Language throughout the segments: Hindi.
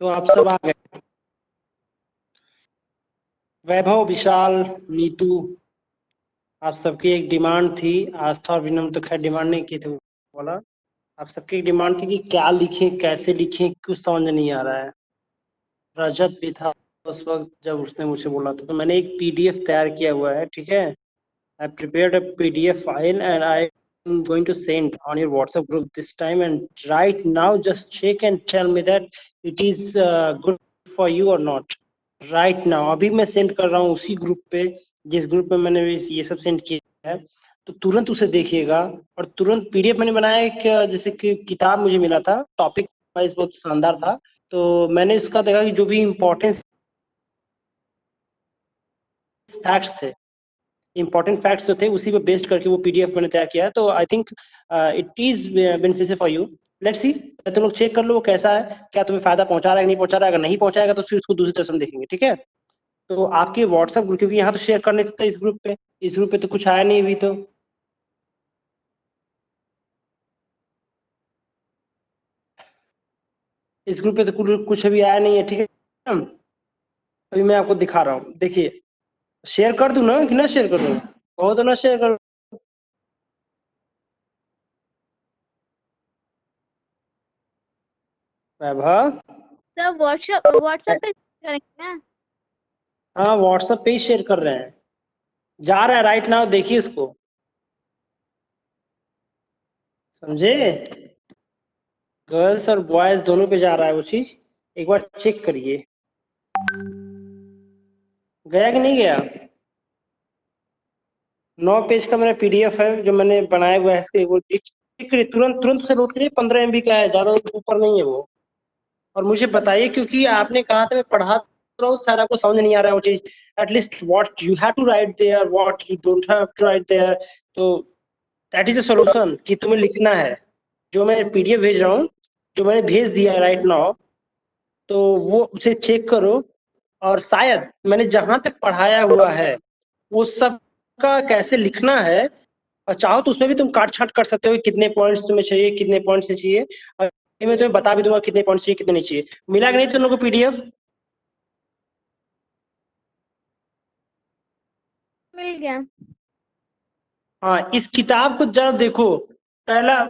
तो आप सब आ गए। वैभव, विशाल, नीतू, आप सबकी एक डिमांड थी। आस्था और विनम्र तो खैर डिमांड नहीं की थी, बोला आप सबकी एक डिमांड थी कि क्या लिखें, कैसे लिखें, कुछ समझ नहीं आ रहा है। रजत भी था उस वक्त जब उसने मुझे बोला था, तो मैंने एक पीडीएफ तैयार किया हुआ है। ठीक है, I prepared a PDF file and I'm going to send on your WhatsApp group this time. And right now, just check and tell me that it is good for you or not. Right now, अभी मैं सेंड कर रहा हूँ उसी ग्रुप पे जिस ग्रुप पे मैंने ये सब सेंड किया है। तो तुरंत उसे देखिएगा और तुरंत पीडीएफ मैंने बनाया एक, जैसे कि किताब मुझे मिला था, टॉपिक वाइज बहुत शानदार था। तो मैंने इसका देखा कि जो भी इम्पोर्टेंट फैक्ट्स थे, इंपॉर्टेंट फैक्ट्स जो थे उसी पे बेस्ड करके वो पीडीएफ मैंने तैयार किया है। तो I think it is beneficial for you. Let's see, तुम लोग चेक कर लो कैसा है, क्या तुम्हें फायदा पहुंचा रहा है कि नहीं पहुंचा रहा है। अगर नहीं पहुंचाएगा तो फिर उसको दूसरी तरफ से हम देखेंगे। ठीक है, तो आपके व्हाट्सएप ग्रुप, क्योंकि यहाँ तो शेयर कर नहीं सकते इस ग्रुप पे तो कुछ आया नहीं अभी। तो इस ग्रुप पे तो कुछ अभी आया नहीं है। ठीक है, अभी मैं आपको दिखा रहा हूँ, देखिए। शेयर कर दूं ना कि ना शेयर करूँ? कहो तो ना शेयर कर। वैभव, सब व्हाट्सएप पे करेंगे ना? हाँ व्हाट्सएप पे ही शेयर कर रहे हैं, जा रहा है राइट नाउ, देखिए इसको, समझे? गर्ल्स और बॉयज दोनों पे जा रहा है वो चीज, एक बार चेक करिए। गया कि नहीं गया? 9 पेज का मेरा पीडीएफ है जो मैंने बनाया हुआ है। इसके वो चेक करिए, तुरंत तुरंत से नोट करिए। 15 MB का है, ज्यादा ऊपर नहीं है वो। और मुझे बताइए, क्योंकि आपने कहा था मैं पढ़ा रहा हूँ, शायद आपको समझ नहीं आ रहा है वो चीज। At least what you have to write there, what you don't have to write there. तो दैट इज अ सॉल्यूशन कि तुम्हें लिखना है। जो मैं पीडीएफ भेज रहा हूँ, जो मैंने भेज दिया है राइट नाउ, तो वो उसे चेक करो। और शायद मैंने जहां तक पढ़ाया हुआ है वो सब का कैसे लिखना है, और चाहो तो उसमें भी तुम काट छाट कर सकते हो कि कितने पॉइंट्स तुम्हें चाहिए, कितने पॉइंट्स से चाहिए। और मैं तुम्हें बता भी दूंगा कितने पॉइंट्स चाहिए, कितने नहीं चाहिए। मिला कि नहीं तुम लोगों को पीडीएफ? मिल गया। हाँ, इस किताब को जब देखो, पहला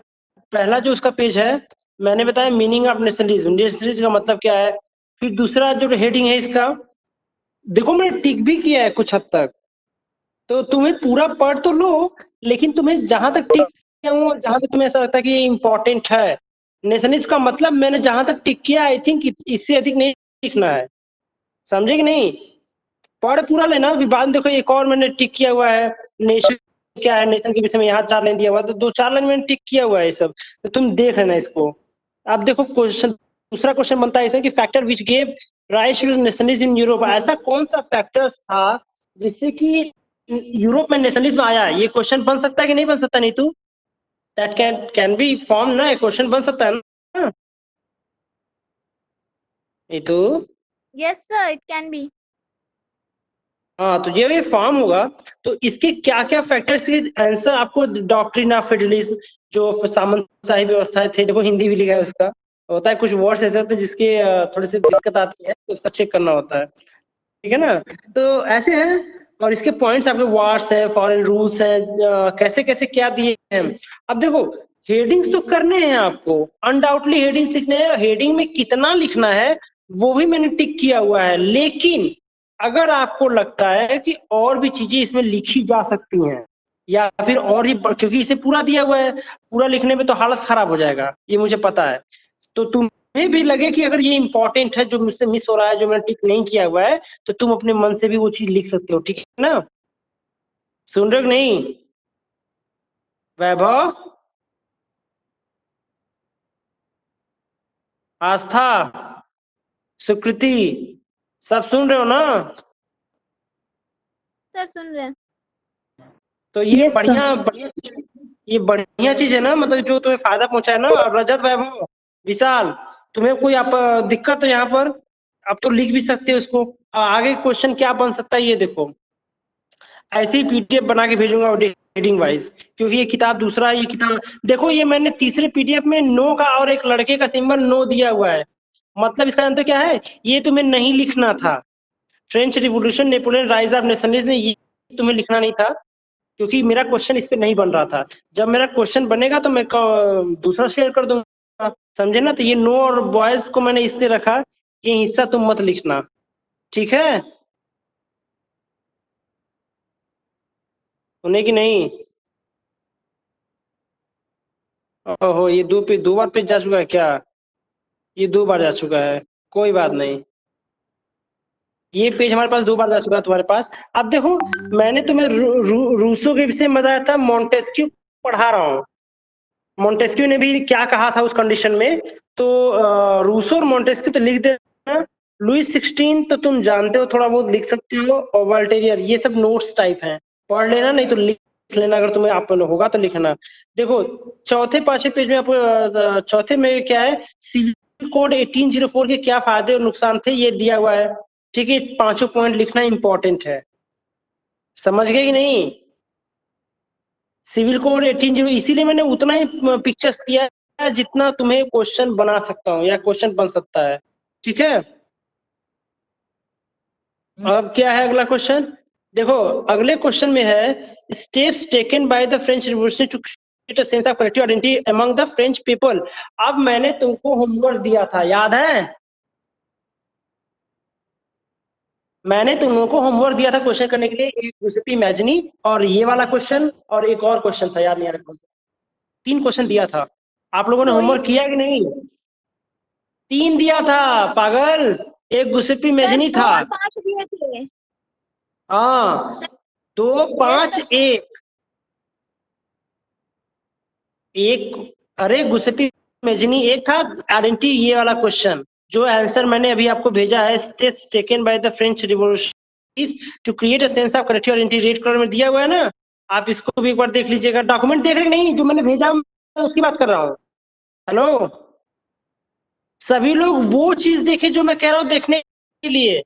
पहला जो उसका पेज है, मैंने बताया मीनिंग ऑफ नेशनलिज्म, नेशनलिज्म का मतलब क्या है। फिर दूसरा जो हेडिंग है इसका, देखो मैंने टिक भी किया है कुछ हद तक। तो तुम्हें पूरा पढ़ तो लो, लेकिन तुम्हें जहां तक टिक किया हूँ, जहां तक तुम्हें ऐसा लगता है कि ये इंपॉर्टेंट है, नेशनलिस्ट का मतलब मैंने जहां तक टिक किया, आई थिंक इससे अधिक नहीं लिखना है। समझे कि नहीं? पढ़ पूरा लेना, फिर बाद में देखो एक और मैंने टिक किया हुआ है, नेशन क्या है, नेशन के विषय में यहाँ 4 लाइन दिया हुआ है, तो 2-4 लाइन मैंने टिक किया हुआ है ये सब। तो तुम देख लेना इसको। अब देखो क्वेश्चन, दूसरा क्वेश्चन बनता है इसमें कि factor which gave rise to nationalism in Europe, ऐसा कौन सा फैक्टर था जिससे कि यूरोप में नेशनलिज्म आया। ये क्वेश्चन बन सकता है कि नहीं बन सकता? नहीं तो दैट कैन बी फॉर्म ना, क्वेश्चन बन सकता है ना? नहीं तो yes sir, it can be. हाँ, तो ये फॉर्म होगा। तो इसके क्या क्या फैक्टर्स के आंसर आपको, डॉक्ट्रिन ऑफ फेडरलिज्म, जो सामंतशाही व्यवस्थाएं थे, देखो हिंदी भी लिखा है उसका। होता है कुछ वर्ड्स ऐसे होते हैं जिसके थोड़ी सी दिक्कत आती है, तो उसका चेक करना होता है। ठीक है ना? तो ऐसे हैं। और इसके पॉइंट्स आपके वार्स हैं, फॉरेन रूल्स हैं, कैसे कैसे क्या दिए हैं। अब देखो, हेडिंग्स तो करने हैं आपको, अनडाउटली हेडिंग्स लिखने हैं। हेडिंग में कितना लिखना है वो भी मैंने टिक किया हुआ है। लेकिन अगर आपको लगता है कि और भी चीजें इसमें लिखी जा सकती हैं, या फिर और ही, क्योंकि इसे पूरा दिया हुआ है, पूरा लिखने में तो हालत खराब हो जाएगा, ये मुझे पता है। तो तुम्हें भी लगे कि अगर ये इंपॉर्टेंट है, जो मुझसे मिस हो रहा है, जो मैंने टिक नहीं किया हुआ है, तो तुम अपने मन से भी वो चीज लिख सकते हो। ठीक है ना? सुन रहे हो कि नहीं? वैभव, आस्था, सुकृति, सब सुन रहे हो ना? सर सुन रहे हैं। तो ये यस सर। बढ़िया बढ़िया, ये बढ़िया चीज है ना, मतलब जो तुम्हें फायदा पहुंचाए ना। और रजत, वैभव, विशाल, तुम्हें कोई आप दिक्कत है यहाँ पर? आप तो लिख भी सकते हो इसको। आगे क्वेश्चन क्या बन सकता है ये देखो। ऐसे ही पीडीएफ बना के भेजूंगा हेडिंग वाइज, क्योंकि ये किताब दूसरा, ये किताब देखो, ये मैंने तीसरे पीडीएफ में नो का और एक लड़के का सिंबल नो दिया हुआ है। मतलब इसका अंतर क्या है, ये तुम्हें नहीं लिखना था। French revolution, Napoleon rise of nationalism, ये तुम्हें लिखना नहीं था, क्योंकि मेरा क्वेश्चन इस पे नहीं बन रहा था। जब मेरा क्वेश्चन बनेगा तो मैं दूसरा शेयर कर दूंगा, समझे ना। तो ये नो और बॉयज को मैंने इसलिए रखा, ये हिस्सा तुम मत लिखना, ठीक है। होने की नहीं। ओहो, ये दो बार पेज जा चुका है क्या? ये 2 बार जा चुका है, कोई बात नहीं। ये पेज हमारे पास 2 बार जा चुका है तुम्हारे पास। अब देखो, मैंने तुम्हें रूसो के विषय में बताया था, मोंटेस्क्यू पढ़ा रहा हूँ। मोंटेस्क्यू ने भी क्या कहा था उस कंडीशन में, तो रूसो और मोंटेस्क्यू तो लिख देना। लुइस 16 तो तुम जानते हो, थोड़ा बहुत लिख सकते हो, और वॉल्टेरियर, ये सब नोट्स टाइप हैं, पढ़ लेना, नहीं तो लिख लेना, अगर तुम्हें आप होगा तो लिखना। देखो, चौथे पांचवें पेज में आपको चौथे में क्या है, सिविल कोड 1804 के क्या फायदे और नुकसान थे, ये दिया हुआ है, ठीक है। 5 पॉइंट लिखना इंपॉर्टेंट है, समझ गए कि नहीं। सिविल कोड 18, इसीलिए मैंने उतना ही पिक्चर्स दिया है जितना तुम्हें क्वेश्चन बना सकता हूँ या क्वेश्चन बन सकता है, ठीक है। अब क्या है अगला क्वेश्चन, देखो अगले क्वेश्चन में है, steps taken by the French revolution to create a sense of collective identity among the French people. अब मैंने तुमको होमवर्क दिया था, याद है? मैंने तुम लोगों को होमवर्क दिया था क्वेश्चन करने के लिए, एक रेसिपी इमेजिनी, और ये वाला क्वेश्चन, और एक और क्वेश्चन था, याद नहीं आ रहा, 3 क्वेश्चन दिया था। आप लोगों ने तो ये होमवर्क किया कि नहीं? 3 दिया था पागल, एक गुसेपी सर मेजनी 2 था। और 5 दिए थे। हाँ, 2 मेरा 5 सब 1 एक। अरे गुसेपी मेजनी एक था, आइडेंटिटी ये वाला क्वेश्चन, जो आंसर मैंने अभी आपको भेजा है, steps taken by the French revolution to create a sense of collective identity, red colour में दिया हुआ है ना। आप इसको भी एक बार देख लीजिएगा, डॉक्यूमेंट देख रहे नहीं, जो मैंने भेजा मैं उसकी बात कर रहा हूँ। हेलो, सभी लोग वो चीज देखे जो मैं कह रहा हूँ देखने के लिए।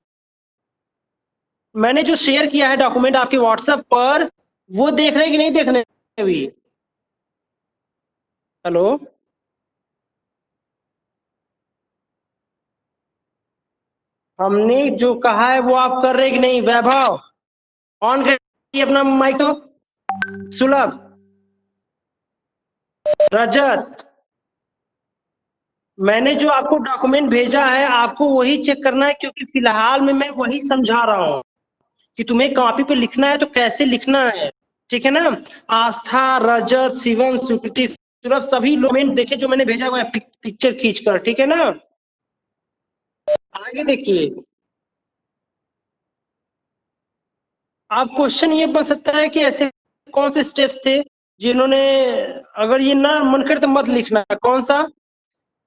मैंने जो शेयर किया है डॉक्यूमेंट आपके व्हाट्सएप पर, वो देख रहे हैं कि नहीं देख रहे हैं अभी? हेलो, हमने जो कहा है वो आप कर रहे हैं कि नहीं? वैभव, ऑन करिए अपना माइक तो। सुलभ, रजत, मैंने जो आपको डॉक्यूमेंट भेजा है आपको वही चेक करना है, क्योंकि फिलहाल में मैं वही समझा रहा हूँ कि तुम्हें कॉपी पे लिखना है तो कैसे लिखना है, ठीक है ना। आस्था, रजत, शिवम, स्वीकृति, सुलभ, सभी डॉक्यूमेंट देखे जो मैंने भेजा हुआ है पिक्चर खींचकर, ठीक है ना। आगे देखिए, आप क्वेश्चन ये बन सकता है कि ऐसे कौन से स्टेप्स थे जिन्होंने, अगर ये ना मन करे तो मत लिखना, कौन सा,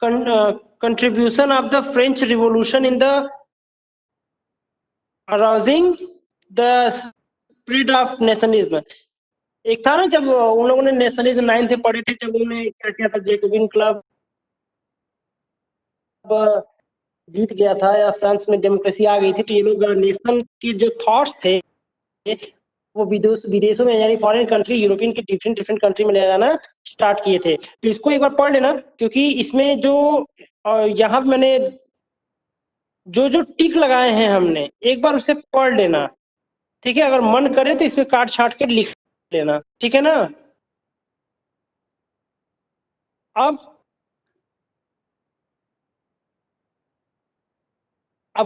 contribution of the French revolution in the arousing the spirit of nationalism. एक था ना, जब उन लोगों ने नेशनलिज्म 9th में पढ़े थे, जब उन्होंने क्या किया था, जैकोबिन क्लब जीत गया था, या फ्रांस में डेमोक्रेसी आ गई थी, तो ये लोग नेशनल के जो थॉट्स थे वो विदेशों में, यानी फॉरेन कंट्री, यूरोपियन के डिफरेंट डिफरेंट कंट्री में ले जाना स्टार्ट किए थे। तो इसको एक बार पढ़ लेना, क्योंकि इसमें जो यहाँ मैंने जो जो टिक लगाए हैं हमने, एक बार उसे पढ़ लेना, ठीक है। अगर मन करे तो इसमें काट छाट के लिख लेना, ठीक है ना। अब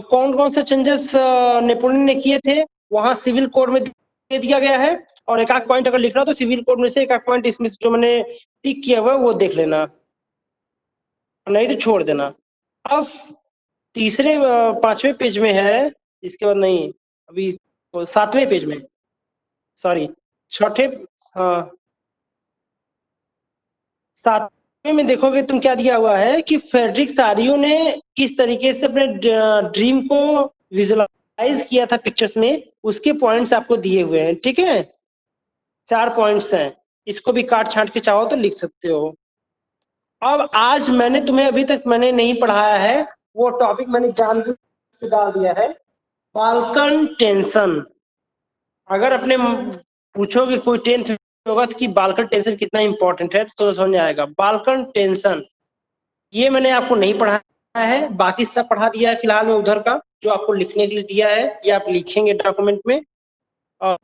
कौन कौन से चेंजेस नेपोलियन ने किए थे, वहां सिविल कोड में दे दिया गया है, और एक आध पॉइंट अगर लिखना तो सिविल कोड में से एक आध पॉइंट इसमें जो मैंने टिक किया हुआ है वो देख लेना, नहीं तो छोड़ देना। अब तीसरे 5वें पेज में है, इसके बाद नहीं, अभी 7वें पेज में, सॉरी, छठे, हाँ, 7वें में देखोगे तुम क्या दिया हुआ है कि फ्रेडरिक सारियो ने किस तरीके से अपने ड्रीम को विजुअलाइज किया था पिक्चर्स में, उसके पॉइंट्स आपको दिए हुए हैं, ठीक है। 4 पॉइंट्स हैं, इसको भी काट छांट के चाहो तो लिख सकते हो। अब आज मैंने तुम्हें अभी तक मैंने नहीं पढ़ाया है, वो टॉपिक मैंने जानबूझ के डाल दिया है, बाल्कन टेंशन। अगर अपने पूछोगे कोई 10th होगा तो कि बाल्कन टेंशन कितना इंपॉर्टेंट है, तो समझ आएगा। बाल्कन टेंशन ये मैंने आपको नहीं पढ़ा है, बाकी सब पढ़ा दिया है फिलहाल में उधर का जो आपको लिखने के लिए दिया है, ये आप लिखेंगे डॉक्यूमेंट में। और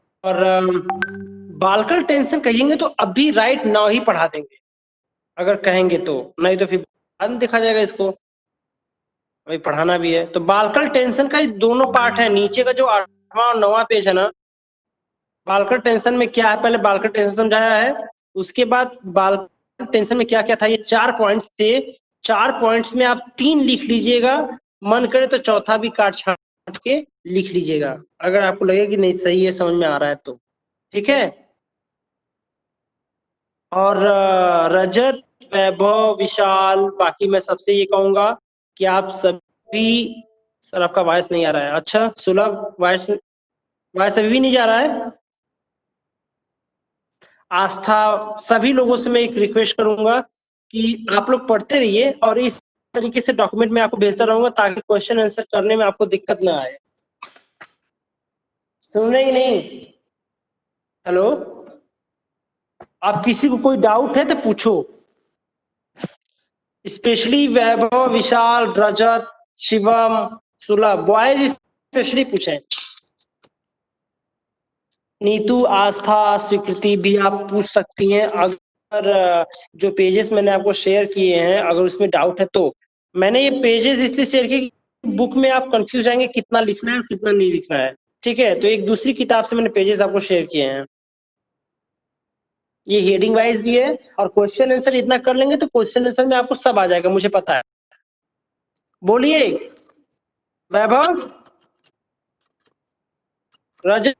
बाल्कन टेंशन कहेंगे तो अभी राइट नाउ ही पढ़ा देंगे अगर कहेंगे तो, नहीं तो फिर बाद में देखा जाएगा इसको, अभी पढ़ाना भी है। तो बाल्कन टेंशन का दोनों पार्ट है, नीचे का जो 8वां और 9वां पेज है ना, बाल्कन टेंशन में क्या है, पहले बाल्कन टेंशन समझाया है, उसके बाद बाल्कन टेंशन में क्या क्या था, ये 4 पॉइंट्स थे। 4 पॉइंट्स में आप 3 लिख लीजिएगा, मन करे तो चौथा भी काट छाट के लिख लीजिएगा, अगर आपको लगे कि नहीं सही है, समझ में आ रहा है तो, ठीक है। और रजत, वैभव, विशाल, बाकी मैं सबसे ये कहूंगा कि आप सभी, सर आपका वॉइस नहीं आ रहा है, अच्छा सुलभ, वॉइस वॉइस अभी भी नहीं जा रहा है। आस्था, सभी लोगों से मैं एक रिक्वेस्ट करूंगा कि आप लोग पढ़ते रहिए और इस तरीके से डॉक्यूमेंट में आपको भेजता रहूंगा ताकि क्वेश्चन आंसर करने में आपको दिक्कत ना आए। सुन रहे ही नहीं? हेलो, आप किसी को कोई डाउट है तो पूछो, स्पेशली वैभव, विशाल, रजत, शिवम, सुलभ, बॉयज स्पेशली पूछें। नीतू, आस्था, स्वीकृति भी आप पूछ सकती हैं, अगर जो पेजेस मैंने आपको शेयर किए हैं अगर उसमें डाउट है तो। मैंने ये पेजेस इसलिए शेयर किए कि बुक में आप कंफ्यूज जाएंगे कितना लिखना है और कितना नहीं लिखना है, ठीक है। तो एक दूसरी किताब से मैंने पेजेस आपको शेयर किए हैं, ये हेडिंग वाइज भी है, और क्वेश्चन आंसर इतना कर लेंगे तो क्वेश्चन आंसर में आपको सब आ जाएगा, मुझे पता है। बोलिए वैभव, रजत,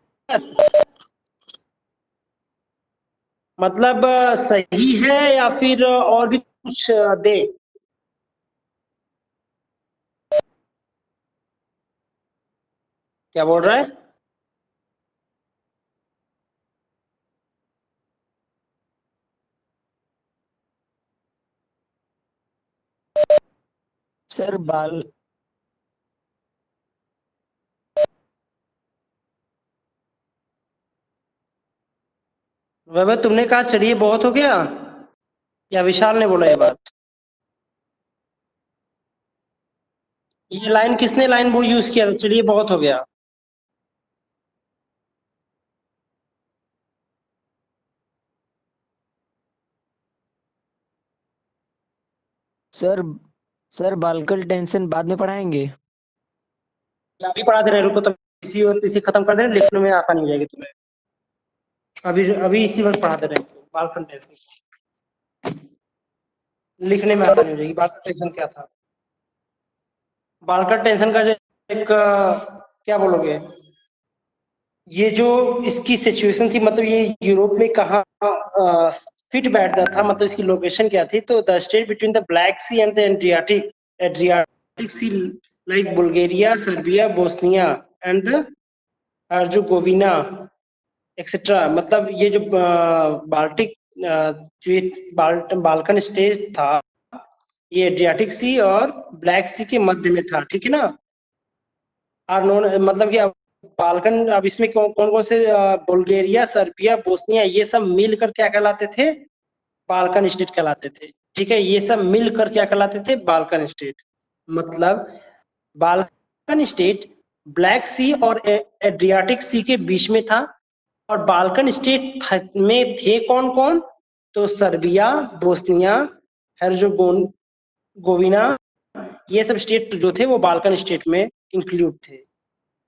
मतलब सही है या फिर और भी कुछ दे? क्या बोल रहा है? सर बाल वैभव तुमने कहा चलिए बहुत हो गया, या विशाल ने बोला ये बात? ये लाइन किसने लाइन वो यूज किया, चलिए बहुत हो गया? सर सर बालकल टेंशन बाद में पढ़ाएंगे। अभी पढ़ा दे रहे हैं, रुको तो इसी वक्त इसे खत्म कर देना, लिखने में आसानी हो जाएगी तुम्हें। अभी अभी इसी वक्त पढ़ा दे रहे हैं इसको, बाल्कन टेंशन लिखने में आसानी हो जाएगी। बाल्कन टेंशन क्या था, बाल्कन टेंशन का जो एक क्या बोलोगे, ये जो इसकी सिचुएशन थी, मतलब ये यूरोप में कहाँ फिट बैठता था, मतलब इसकी लोकेशन क्या थी, तो the state between the Black Sea and the Adriatic Sea, like Bulgaria, Serbia, Bosnia and the Herzegovina etcetera. मतलब ये जो बाल्टिक जो ये बाल्कन स्टेट था, ये एड्रियाटिक सी और ब्लैक सी के मध्य में था, ठीक है ना। और नॉन मतलब कि बाल्कन, अब इसमें कौन कौन से बुल्गारिया, सर्बिया, बोस्निया, ये सब मिलकर क्या कहलाते थे, बाल्कन स्टेट कहलाते थे, ठीक है। ये सब मिलकर क्या कहलाते थे, बाल्कन स्टेट। मतलब बाल्कन स्टेट ब्लैक सी और एड्रियाटिक सी के बीच में था, और बाल्कन स्टेट में थे कौन कौन, तो सर्बिया, बोस्निया, हेर्जेगोविना, ये सब स्टेट जो थे वो बाल्कन स्टेट में इंक्लूड थे।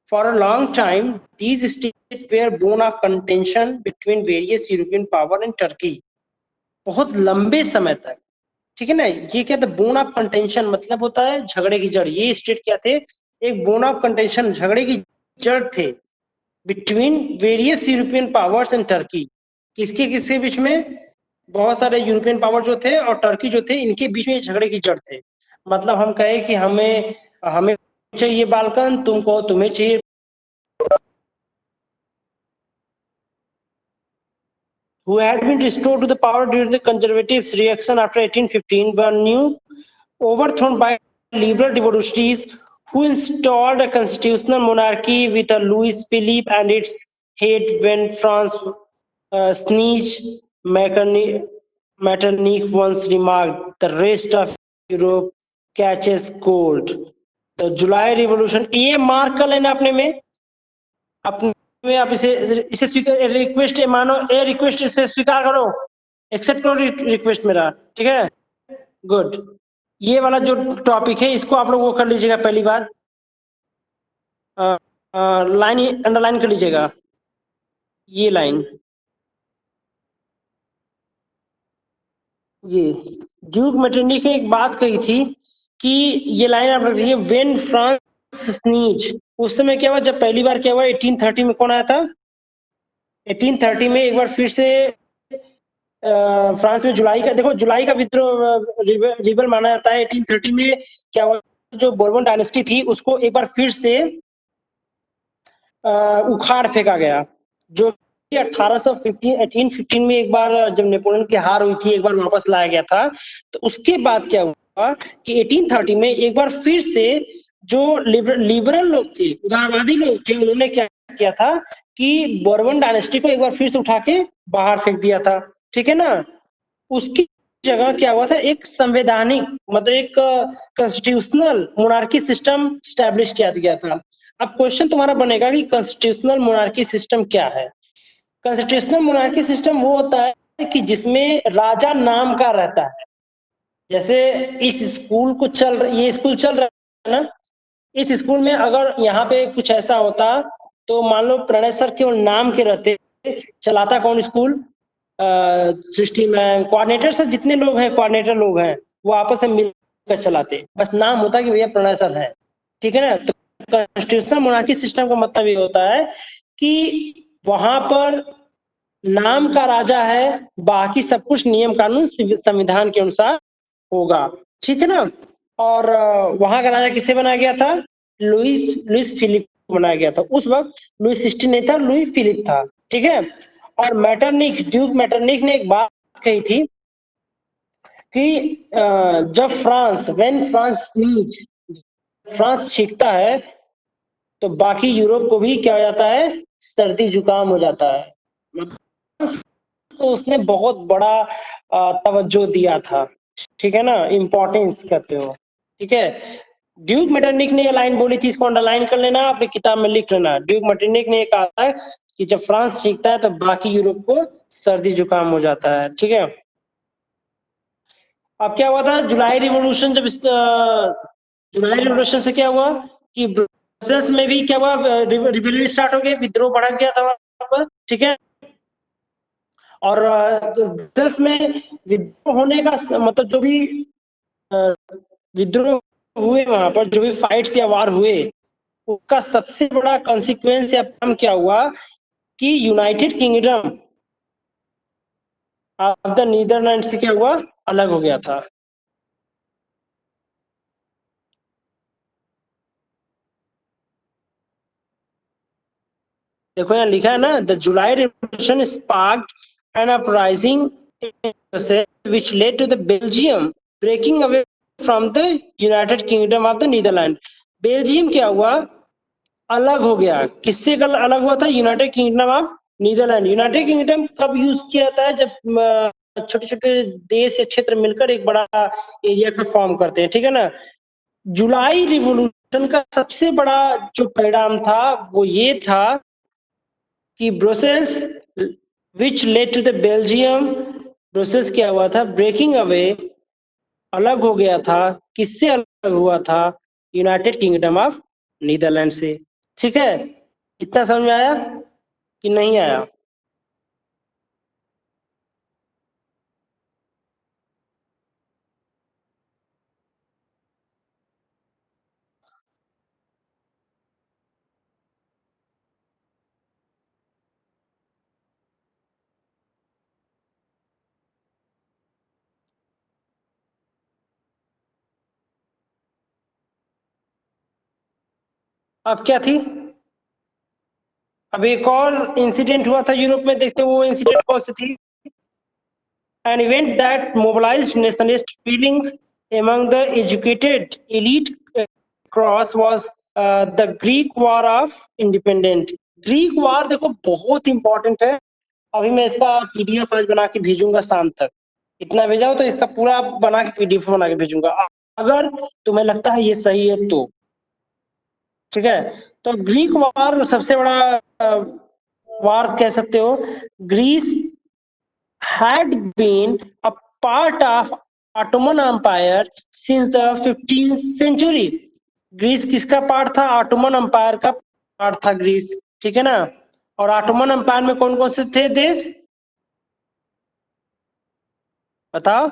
For a long time, these states were bone of contention between various European power and Turkey. बहुत लंबे समय तक, ठीक है ना। ये क्या था, बोन ऑफ कंटेंशन मतलब होता है झगड़े की जड़। ये स्टेट क्या थे, एक बोन ऑफ कंटेंशन, झगड़े की जड़ थे, between various European powers and Turkey. किसके किसके बीच में, बहुत सारे यूरोपियन पावर जो थे और टर्की जो थे, इनके बीच में झगड़े की जड़ थे। मतलब हम कहे कि हमें हमें चाहिए बाल्कन, तुमको तुम्हें चाहिए, who had been restored to the power during the conservatives' reaction after 1815, were new overthrown by liberal revolutionaries who installed a constitutional monarchy with a Louis Philippe and its head when France sneezed. Metternich once remarked, the rest of Europe catches cold. तो जुलाई रिवॉल्यूशन, ये मार्क कर लेना अपने में, अपने में आप इसे इसे स्वीकार, रिक्वेस्ट मानो, ये रिक्वेस्ट इसे स्वीकार करो, एक्सेप्ट करो रिक्वेस्ट मेरा, ठीक है, गुड। ये वाला जो टॉपिक है इसको आप लोग वो कर लीजिएगा, पहली बात लाइन अंडरलाइन कर लीजिएगा, ये लाइन, ये ड्यूक मेटरनिक ने एक बात कही थी कि ये लाइन आप रख लीजिए, व्हेन फ्रांस स्नीज, उस समय क्या हुआ, जब पहली बार क्या हुआ 1830 में, कौन आया था 1830 में, एक बार फिर से फ्रांस में जुलाई का, देखो जुलाई का विद्रोह रिबल माना जाता है। 1830 में क्या हुआ, जो बोर्बन डायनेस्टी थी उसको एक बार फिर से उखाड़ फेंका गया, जो 1815 में एक बार जब नेपोलियन की हार हुई थी, एक बार वापस लाया गया था। तो उसके बाद क्या हुआ कि 1830 में एक बार फिर से जो लिबरल लोग थे, उदारवादी लोग थे, उन्होंने क्या किया था कि बोर्बन डायनेस्टी को एक बार फिर से उठा के बाहर फेंक दिया था, ठीक है ना। उसकी जगह क्या हुआ था, एक संवैधानिक, मतलब एक कॉन्स्टिट्यूशनल मोनार्की सिस्टम स्टैब्लिश किया गया था। अब क्वेश्चन तुम्हारा बनेगा कि कॉन्स्टिट्यूशनल मोनार्की सिस्टम क्या है। कॉन्स्टिट्यूशनल मोनार्की सिस्टम वो होता है कि जिसमें राजा नाम का रहता है। जैसे इस स्कूल को ये स्कूल चल रहा है ना, इस स्कूल में अगर यहाँ पे कुछ ऐसा होता तो मान लो प्रणय सर केवल नाम के रहते, चलाता कौन स्कूल, सृष्टि मैम, कोऑर्डिनेटर सर, जितने लोग हैं कोऑर्डिनेटर लोग हैं वो आपस में मिलकर चलाते, बस नाम होता कि भैया प्रणय सर है, ठीक है ना। तो कॉन्स्टिट्यूशनल मोनार्की सिस्टम का मतलब ये होता है कि वहां पर नाम का राजा है, बाकी सब कुछ नियम कानून संविधान के अनुसार होगा, ठीक है ना। और वहां का राजा किसे बनाया गया था, लुइस फिलिप बनाया गया था। उस वक्त लुइस 16 नहीं था, लुइस फिलिप था, ठीक है। और मैटरनिक, ड्यूक मैटरनिक ने एक बात कही थी कि जब फ्रांस छींकता है तो बाकी यूरोप को भी क्या हो जाता है, सर्दी जुकाम हो जाता है। तो उसने बहुत बड़ा तवज्जो दिया था, ठीक है ना, इम्पोर्टेंस कहते हो, ठीक है। ड्यूक मैटरनिक ने ये लाइन बोली थी, इसको अंडरलाइन कर लेना, अपनी किताब में लिख लेना। ड्यूक मैटरनिक ने कहा है कि जब फ्रांस छींकता है तो बाकी यूरोप को सर्दी जुकाम हो जाता है, ठीक है। अब क्या हुआ था, जुलाई रिवॉल्यूशन, जब जुलाई रिवॉल्यूशन से क्या हुआ कि ब्रसेल्स में भी क्या हुआ, रिबेलियन स्टार्ट हो गया, विद्रोह बढ़ गया था वहां पर, ठीक है। और ब्रसेल्स में विद्रोह होने का मतलब, जो भी विद्रोह हुए वहां पर, जो भी फाइट्स या वार हुए, उसका सबसे बड़ा कॉन्सिक्वेंस या परिणाम क्या हुआ कि United Kingdom of the Netherland से क्या हुआ, अलग हो गया था। देखो यहाँ लिखा है ना, the July revolution sparked an uprising which led to the Belgium breaking away from the United Kingdom of the Netherlands। Belgium क्या हुआ, अलग हो गया, किससे कल अलग हुआ था, United Kingdom of Netherland. United Kingdom कब यूज किया जाता है, जब छोटे छोटे देश या क्षेत्र मिलकर एक बड़ा एरिया का फॉर्म करते हैं, ठीक है ना। जुलाई रिवॉल्यूशन का सबसे बड़ा जो परिणाम था वो ये था कि Brussels which led to the Belgium, Brussels क्या हुआ था, ब्रेकिंग अवे, अलग हो गया था, किससे अलग हुआ था, यूनाइटेड किंगडम ऑफ नीदरलैंड से, ठीक है। इतना समझ में आया कि नहीं आया। अब क्या थी, अब एक और इंसिडेंट हुआ था यूरोप में, देखते वो इंसिडेंट कौन सी थी। An event that mobilized nationalist feelings among the educated elite across was the Greek War of Independence। Greek war देखो बहुत इंपॉर्टेंट है, अभी मैं इसका पीडीएफ आज बना के भेजूंगा शाम तक, इतना भेजा हो तो इसका पूरा बना के पीडीएफ बना के भेजूंगा। अगर तुम्हें लगता है ये सही है तो ठीक है। तो ग्रीक वार सबसे बड़ा वार कह सकते हो। Greece had been a part of Ottoman Empire since the 15th century. Greece किसका पार्ट था? ऑटोमन एम्पायर का पार्ट था ग्रीस, ठीक है ना। और ऑटोमन एम्पायर में कौन कौन से थे देश बताओ?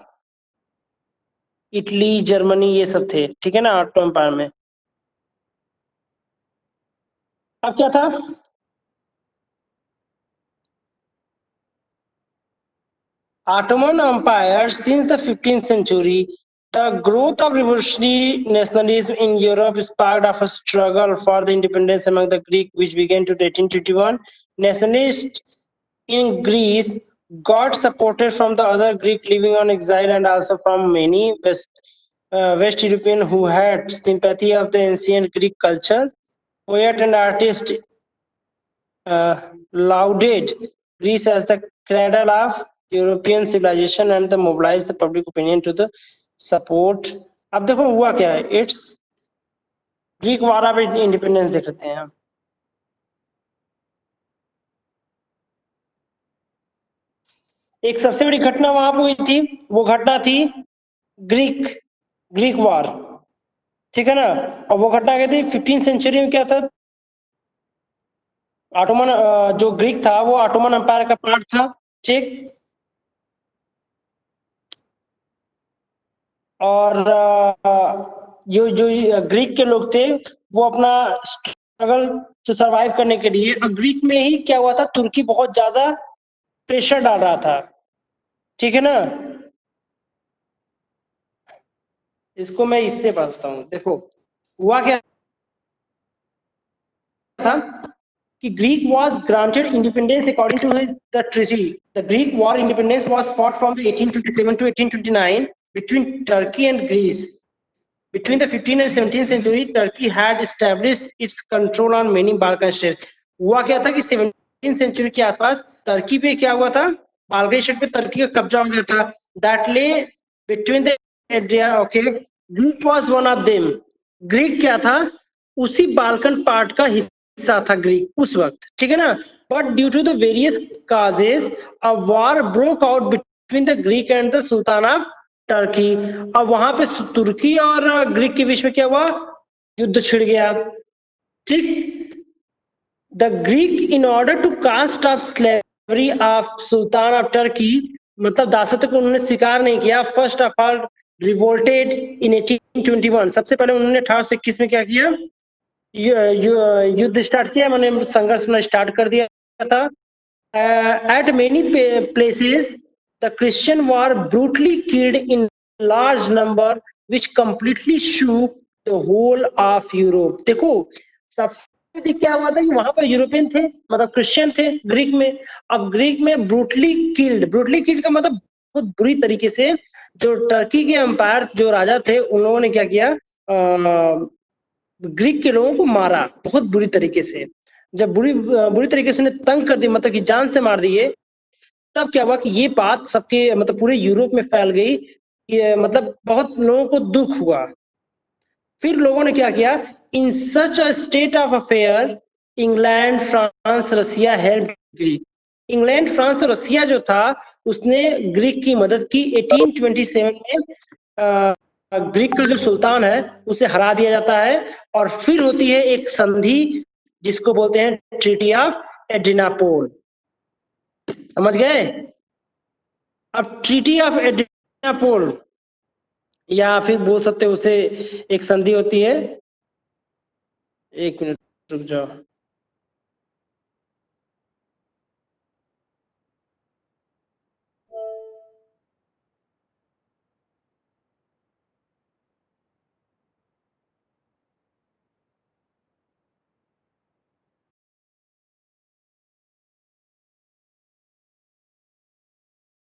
इटली, जर्मनी, ये सब थे, ठीक है ना, ऑटोमन एम्पायर में। अब क्या था? Ottoman Empire since the 15th century, the growth of revolutionary nationalism in Europe sparked off a struggle for the independence among the Greeks, which began to 1821. Nationalists in Greece got supported from the other Greek living on exile and also from many West European who had sympathy of the ancient Greek culture. Poet and artist lauded Greece as the cradle of European civilization and mobilized the public opinion to the support. अब देखो हुआ क्या है, it's Greek war of independence देख लेते हैं हम। एक सबसे बड़ी घटना वहां पर हुई थी, वो घटना थी ग्रीक वार, ठीक है ना। और वो घटना क्या थी? 15th सेंचुरी में क्या था? ऑटोमन जो ग्रीक था वो ऑटोमन एम्पायर का पार्ट था, ठीक। और जो जो ग्रीक के लोग थे वो अपना स्ट्रगल टू सरवाइव करने के लिए, ग्रीक में ही क्या हुआ था, तुर्की बहुत ज्यादा प्रेशर डाल रहा था, ठीक है ना। इसको मैं इससे बताता हूँ। देखो हुआ क्या था कि Greek was granted independence according to his the treaty. The Greek war independence was fought from the 1827 to 1829 between Turkey and Greece. Between the 15th and 17th century, Turkey had established its control on many Balkan states. हुआ क्या था कि 17th century के आसपास टर्की पे क्या हुआ था? बाल्कन स्टेट पे टर्की का कब्जा हो गया था। That lay between the Adria, okay. Greek was one of them. Greek क्या था? उसी बाल्कन पार्ट का हिस्सा था ग्रीक उस वक्त, ठीक है ना। But due to the various causes a war broke out between the Greek and the Sultan of Turkey. अब वहां पे तुर्की और ग्रीक के बीच में क्या हुआ? युद्ध छिड़ गया, ठीक। The Greek in order to cast off slavery of Sultan of Turkey, मतलब दासत्व को उन्होंने स्वीकार नहीं किया। First of all revolted in 1821, सबसे पहले उन्होंने 1821 में क्या किया? युद्ध स्टार्ट किया, मैंने संघर्ष में स्टार्ट कर दिया था। At many places the Christian were brutally killed in large number which completely shook the whole of Europe. देखो सबसे क्या हुआ था कि वहां पर यूरोपियन थे, मतलब क्रिश्चियन थे ग्रीक में। अब ग्रीक में ब्रूटली किल्ड का मतलब बहुत बुरी तरीके से जो टर्की के एम्पायर जो राजा थे उन लोगों ने क्या किया, ग्रीक के लोगों को मारा बहुत बुरी तरीके से। जब बुरी तरीके से उन्हें तंग कर दिया, मतलब कि जान से मार दिए, तब क्या हुआ कि ये बात सबके मतलब पूरे यूरोप में फैल गई। मतलब बहुत लोगों को दुख हुआ। फिर लोगों ने क्या किया? In such a state of affair England, France, Russia help Greek. England, France और रसिया जो था उसने ग्रीक की मदद की। 1827 में ग्रीक का जो सुल्तान है उसे हरा दिया जाता है और फिर होती है एक संधि जिसको बोलते हैं ट्रीटी ऑफ एड्रिनापोल। समझ गए? अब ट्रीटी ऑफ एड्रिनापोल या फिर बोल सकते उसे एक संधि होती है। एक मिनट रुक जाओ।